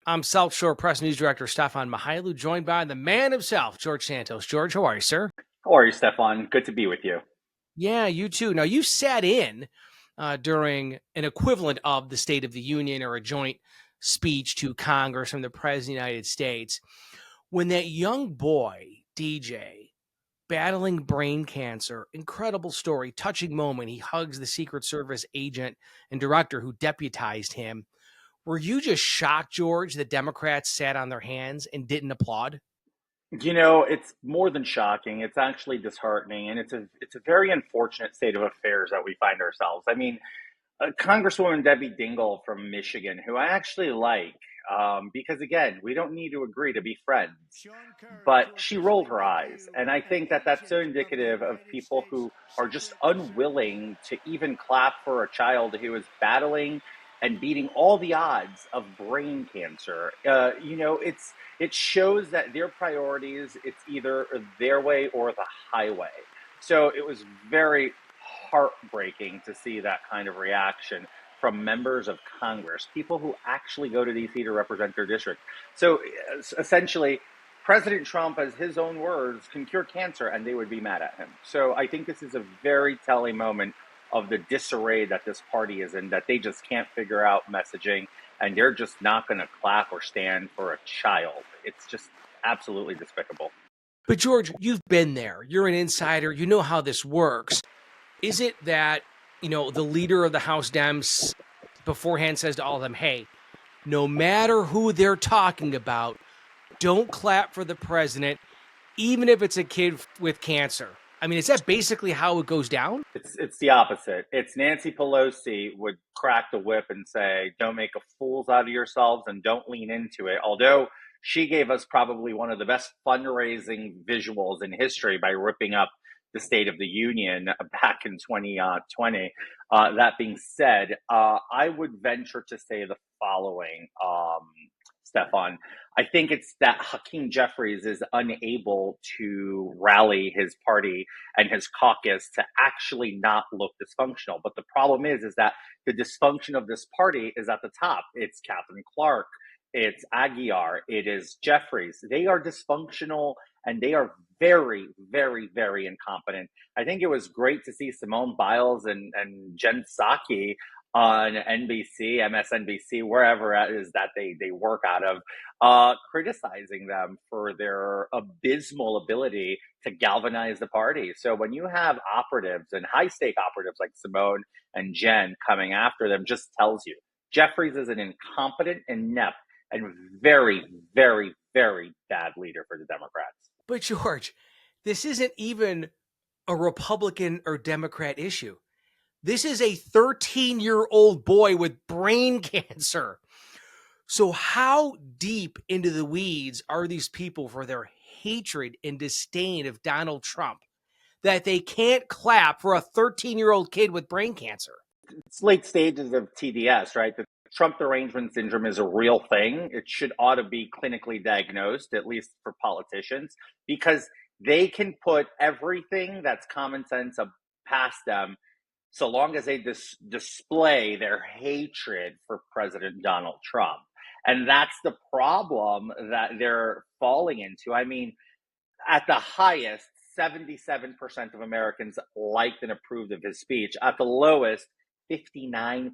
I'm South Shore Press News Director Stefan Mihailu, joined by the man himself, George Santos. George, how are you, sir? How are you, Stefan? Good to be with you. Yeah, you too. Now, you sat in during an equivalent of the State of the Union or a joint speech to Congress from the President of the United States when that young boy, DJ, battling brain cancer, incredible story, touching moment. He hugs the Secret Service agent and director who deputized him. Were you just shocked, George, that Democrats sat on their hands and didn't applaud? It's more than shocking. It's actually disheartening, and it's a very unfortunate state of affairs that we find ourselves. I mean, Congresswoman Debbie Dingell from Michigan, who I actually like, because again, we don't need to agree to be friends, but she rolled her eyes, and I think that that's so indicative of people who are just unwilling to even clap for a child who is battling and beating all the odds of brain cancer. It shows that their priorities, it's either their way or the highway. So it was very heartbreaking to see that kind of reaction from members of Congress, people who actually go to DC to represent their district. So essentially, President Trump, as his own words, can cure cancer, and they would be mad at him. So I think this is a very telling moment of the disarray that this party is in, that they just can't figure out messaging, and they're just not going to clap or stand for a child. It's just absolutely despicable. But George, you've been there. You're an insider. You know how this works. Is it that, the leader of the House Dems beforehand says to all of them, hey, no matter who they're talking about, don't clap for the president, even if it's a kid with cancer? I mean, is that basically how it goes down? It's the opposite. It's Nancy Pelosi would crack the whip and say, don't make a fools out of yourselves and don't lean into it. Although she gave us probably one of the best fundraising visuals in history by ripping up the State of the Union back in 2020. That being said, I would venture to say the following, Stefan. I think it's that Hakeem Jeffries is unable to rally his party and his caucus to actually not look dysfunctional. But the problem is that the dysfunction of this party is at the top. It's Catherine Clark, it's Aguiar, it is Jeffries. They are dysfunctional and they are very, very, very incompetent. I think it was great to see Simone Biles and Jen Psaki on NBC, MSNBC, wherever it is that they work out of, criticizing them for their abysmal ability to galvanize the party. So when you have operatives and high stake operatives like Simone and Jen coming after them, just tells you Jeffries is an incompetent, inept, and very, very, very bad leader for the Democrats. But George, this isn't even a Republican or Democrat issue. This is a 13-year-old boy with brain cancer. So how deep into the weeds are these people for their hatred and disdain of Donald Trump that they can't clap for a 13-year-old kid with brain cancer? It's late stages of TDS, right? The Trump Derangement Syndrome is a real thing. It ought to be clinically diagnosed, at least for politicians, because they can put everything that's common sense past them so long as they display their hatred for President Donald Trump. And that's the problem that they're falling into. I mean, at the highest, 77% of Americans liked and approved of his speech. At the lowest, 59%.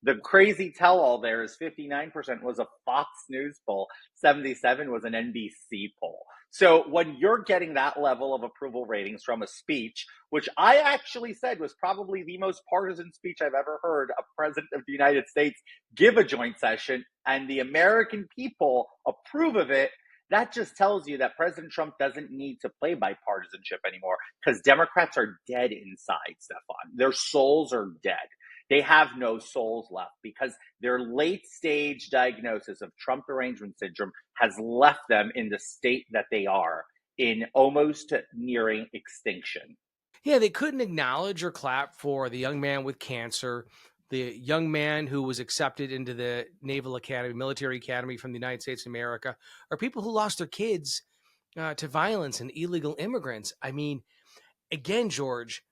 The crazy tell-all there is 59% was a Fox News poll, 77 was an NBC poll. So when you're getting that level of approval ratings from a speech, which I actually said was probably the most partisan speech I've ever heard a president of the United States give a joint session, and the American people approve of it, that just tells you that President Trump doesn't need to play bipartisanship anymore, because Democrats are dead inside, Stefan. Their souls are dead. They have no souls left because their late stage diagnosis of Trump Derangement Syndrome has left them in the state that they are in, almost nearing extinction. Yeah, they couldn't acknowledge or clap for the young man with cancer, the young man who was accepted into the Naval Academy, Military Academy from the United States of America, or people who lost their kids to violence and illegal immigrants. I mean, again, George,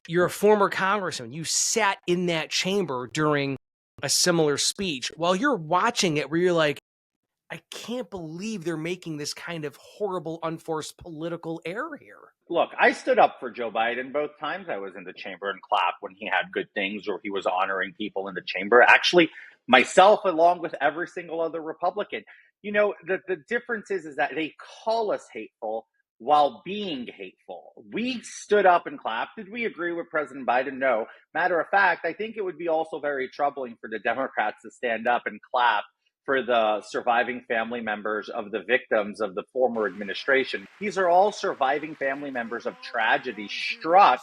you're a former congressman. You sat in that chamber during a similar speech. While you're watching it, where you're like, I can't believe they're making this kind of horrible, unforced political error here. Look, I stood up for Joe Biden both times I was in the chamber and clapped when he had good things or he was honoring people in the chamber. Actually, myself, along with every single other Republican. The difference is that they call us hateful while being hateful. We stood up and clapped. Did we agree with President Biden? No. Matter of fact, I think it would be also very troubling for the Democrats to stand up and clap for the surviving family members of the victims of the former administration. These are all surviving family members of tragedy struck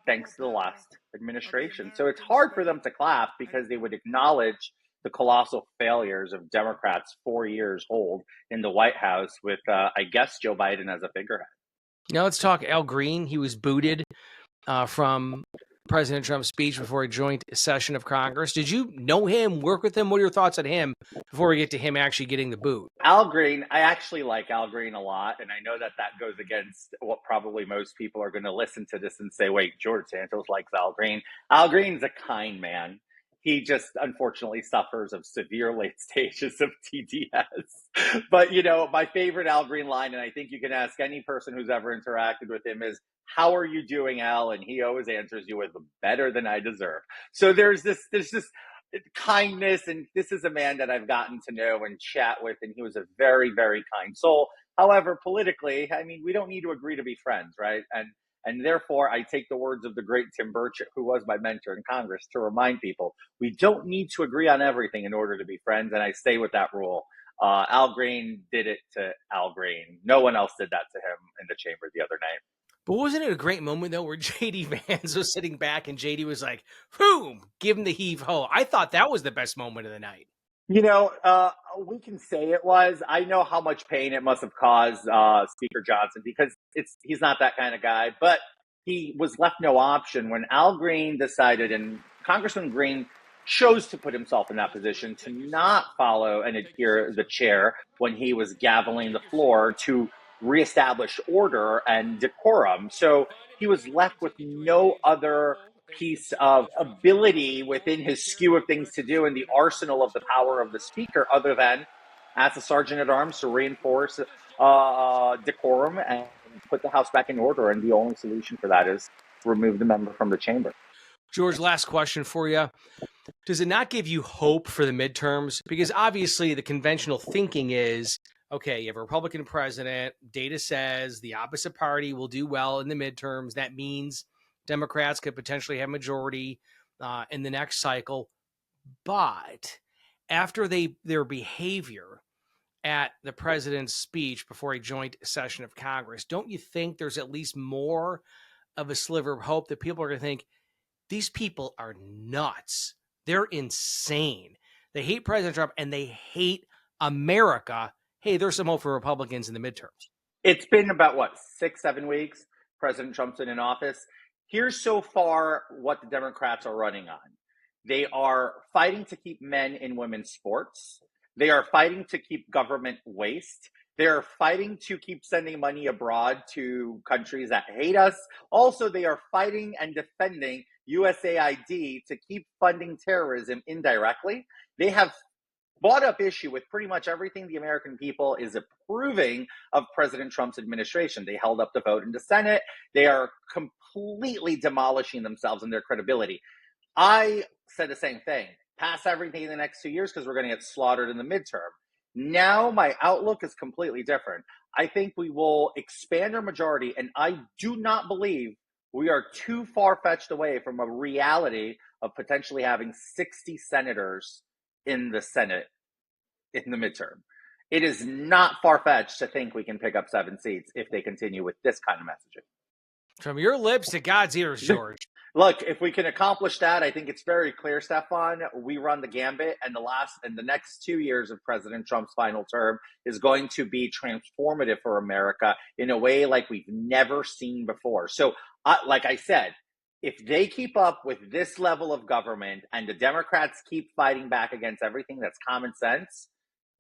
thanks to the last administration. So it's hard for them to clap because they would acknowledge the colossal failures of Democrats 4 years old in the White House with, I guess, Joe Biden as a figurehead. Now let's talk Al Green. He was booted from President Trump's speech before a joint session of Congress. Did you know him, work with him? What are your thoughts on him before we get to him actually getting the boot? Al Green, I actually like Al Green a lot, and I know that goes against what probably most people are going to listen to this and say, wait, George Santos likes Al Green. Al Green's a kind man. He just unfortunately suffers of severe late stages of TDS. But, my favorite Al Green line, and I think you can ask any person who's ever interacted with him, is, how are you doing, Al? And he always answers you with, better than I deserve. So there's this kindness, and this is a man that I've gotten to know and chat with, and he was a very, very kind soul. However, politically, we don't need to agree to be friends, right? And therefore, I take the words of the great Tim Burchett, who was my mentor in Congress, to remind people, we don't need to agree on everything in order to be friends, and I stay with that rule. Al Green did it to Al Green. No one else did that to him in the chamber the other night. But wasn't it a great moment, though, where J.D. Vance was sitting back and J.D. was like, boom, give him the heave-ho. I thought that was the best moment of the night. We can say it was. I know how much pain it must have caused Speaker Johnson because he's not that kind of guy. But he was left no option when Al Green decided, and Congressman Green chose to put himself in that position to not follow and adhere the chair when he was gaveling the floor to reestablish order and decorum. So he was left with no other piece of ability within his skew of things to do in the arsenal of the power of the speaker other than as a sergeant at arms to reinforce decorum and put the House back in order. And the only solution for that is remove the member from the chamber. George, last question for you. Does it not give you hope for the midterms? Because obviously the conventional thinking is, okay, you have a Republican president, data says the opposite party will do well in the midterms. That means Democrats could potentially have majority in the next cycle. But after their behavior at the president's speech before a joint session of Congress, don't you think there's at least more of a sliver of hope that people are going to think, these people are nuts. They're insane. They hate President Trump and they hate America. Hey, there's some hope for Republicans in the midterms. It's been about, 6-7 weeks President Trump's been in office. Here's so far what the Democrats are running on. They are fighting to keep men in women's sports. They are fighting to keep government waste. They are fighting to keep sending money abroad to countries that hate us. Also, they are fighting and defending USAID to keep funding terrorism indirectly. They have brought up issue with pretty much everything the American people is approving of President Trump's administration. They held up the vote in the Senate. They are completely demolishing themselves and their credibility. I said the same thing. Pass everything in the next 2 years because we're going to get slaughtered in the midterm. Now my outlook is completely different. I think we will expand our majority, and I do not believe we are too far-fetched away from a reality of potentially having 60 senators in the Senate in the midterm. It is not far-fetched to think we can pick up 7 seats if they continue with this kind of messaging. From your lips to God's ears, George. Look, if we can accomplish that, I think it's very clear, Stefan. We run the gambit, and the next 2 years of President Trump's final term is going to be transformative for America in a way like we've never seen before. So, like I said, if they keep up with this level of government and the Democrats keep fighting back against everything that's common sense,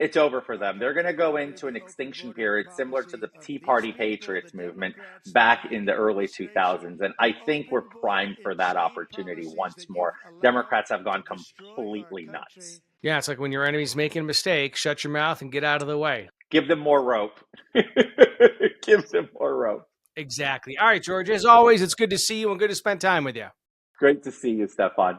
It's over for them. They're going to go into an extinction period similar to the Tea Party Patriots movement back in the early 2000s. And I think we're primed for that opportunity once more. Democrats have gone completely nuts. Yeah, it's like when your enemy's making a mistake, shut your mouth and get out of the way. Give them more rope. Give them more rope. Exactly. All right, George, as always, it's good to see you and good to spend time with you. Great to see you, Stefan.